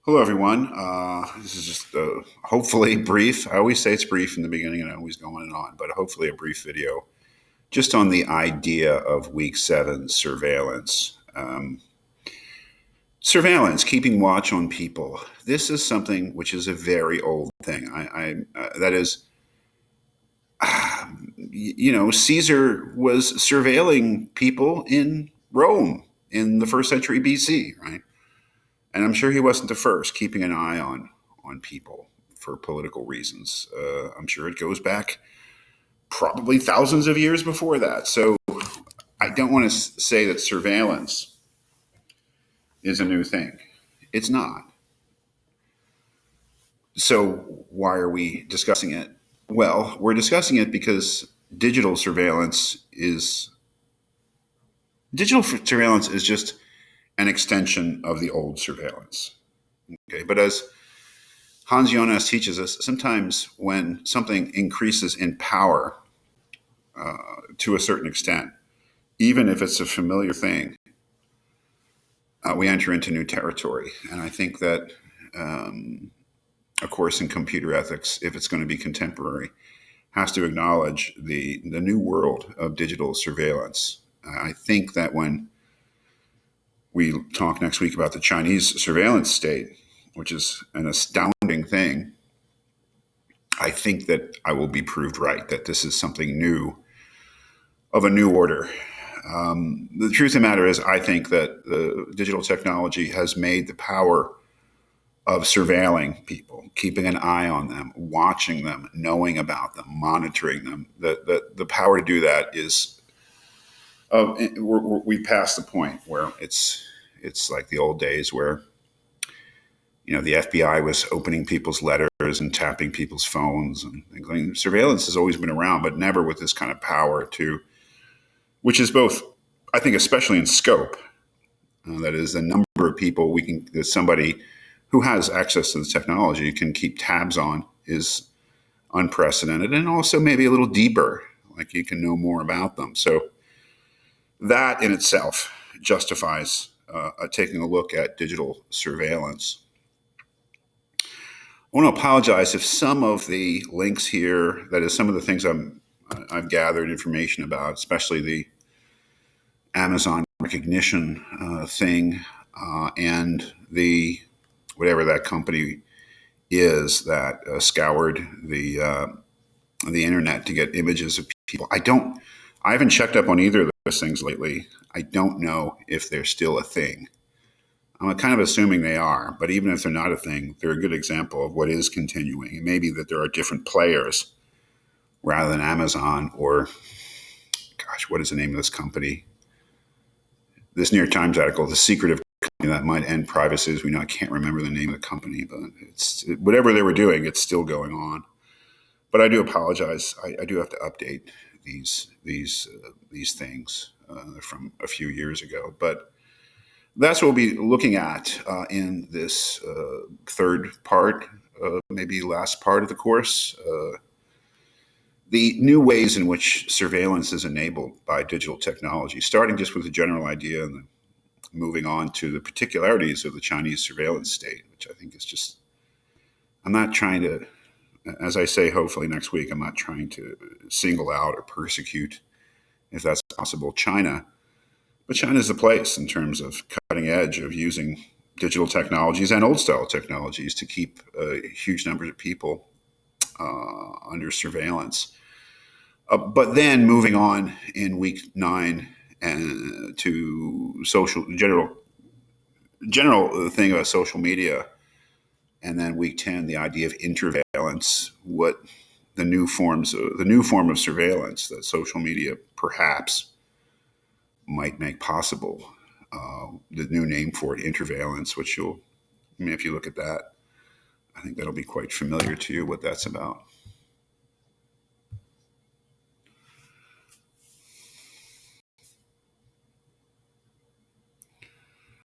Hello, everyone. This is just hopefully brief. I always say it's brief in the beginning and I always go on and on, but hopefully a brief video just on the idea of week seven surveillance. Surveillance, keeping watch on people. This is something which is a very old thing. That is, Caesar was surveilling people in Rome in the first century BC, right? And I'm sure he wasn't the first, keeping an eye on people for political reasons. I'm sure it goes back probably thousands of years before that. So I don't want to say that surveillance is a new thing. It's not. So why are we discussing it? Well, we're discussing it because digital surveillance is just an extension of the old surveillance. Okay, but as Hans Jonas teaches us, sometimes when something increases in power to a certain extent, even if it's a familiar thing, we enter into new territory. And I think that, of course, in computer ethics, if it's going to be contemporary, has to acknowledge the new world of digital surveillance. I think that when we talk next week about the Chinese surveillance state, which is an astounding thing, I think that I will be proved right, that this is something new, of a new order. The truth of the matter is, I think that the digital technology has made the power of surveilling people, keeping an eye on them, watching them, knowing about them, monitoring them, the power to do that is, we passed the point where it's like the old days where the FBI was opening people's letters and tapping people's phones and things. I mean, surveillance has always been around, but never with this kind of power which is both, I think, especially in scope. That is, the number of people that somebody who has access to the technology can keep tabs on is unprecedented, and also maybe a little deeper, like you can know more about them. So that in itself justifies taking a look at digital surveillance. I want to apologize if some of the links here, that is, some of the things I've gathered information about, especially the Amazon recognition thing and the whatever that company is that scoured the internet to get images of people. I haven't checked up on either of those things lately. I don't know if they're still a thing. I'm kind of assuming they are, but even if they're not a thing, they're a good example of what is continuing. It may be that there are different players rather than Amazon or, gosh, what is the name of this company? This New York Times article, The Secretive Company That Might End Privacy As We Know. I can't remember the name of the company, but it's whatever they were doing, it's still going on. But I do apologize. I do have to update these things from a few years ago. But that's what we'll be looking at in this third part, maybe last part of the course. The new ways in which surveillance is enabled by digital technology, starting just with the general idea and then moving on to the particularities of the Chinese surveillance state, which I think is just, I'm not trying to, as I say, hopefully next week, I'm not trying to single out or persecute, if that's possible, China. But China is the place in terms of cutting edge of using digital technologies and old style technologies to keep huge numbers of people under surveillance. But then moving on in week 9 and to general thing about social media, and then week 10 the idea of interveillance, what the new form of surveillance that social media perhaps might make possible. The new name for it, interveillance, which if you look at that, I think that'll be quite familiar to you what that's about.